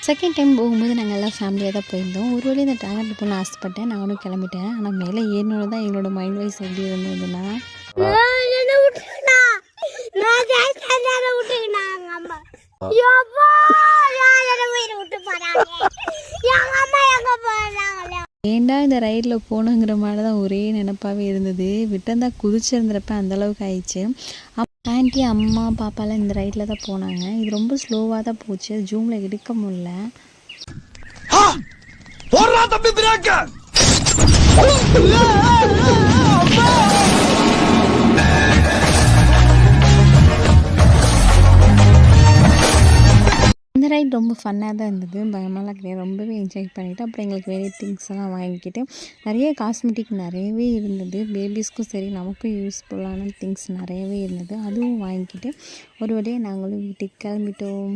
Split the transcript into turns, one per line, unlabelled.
Second time போகும்போது நாங்கள் எல்லாம் ஃபேமிலியாக தான் போயிருந்தோம். ஒரு வழி இந்த ட்ராகனில் போகணும்னு ஆசைப்பட்டேன். நானும் கிளம்பிட்டேன். ஆனால் மேலே ஏறினோட தான் எங்களோட மைண்ட் வைஸ் எப்படி இருந்ததுன்னா ஏன்டா இந்த ரைடில் போகணுங்கிற மாதிரி தான் ஒரே நினப்பாகவே இருந்தது. விட்டந்தா குதிச்சிருந்துறப்ப அந்தளவுக்கு ஆயிடுச்சு. ஆன்ட்டி, அம்மா, பாப்பாலாம் இந்த ரைடில் தான் போனாங்க. இது ரொம்ப ஸ்லோவாக தான் போச்சு. ஜூமில் எடுக்க முடியல. இந்த ரைட் ரொம்ப ஃபன்னாக தான் இருந்தது. பயமாலாம் கிடையாது. ரொம்பவே என்ஜாய் பண்ணிவிட்டு அப்புறம் எங்களுக்கு வேறு திங்ஸ் எல்லாம் வாங்கிக்கிட்டு நிறைய காஸ்மெட்டிக் நிறையவே இருந்தது. பேபிஸ்க்கும் சரி நமக்கும் யூஸ்ஃபுல்லான திங்ஸ் நிறையவே இருந்தது. அதுவும் வாங்கிக்கிட்டு ஒரு வழியாக நாங்களும் வீட்டுக்கு கிளம்பிட்டோம்.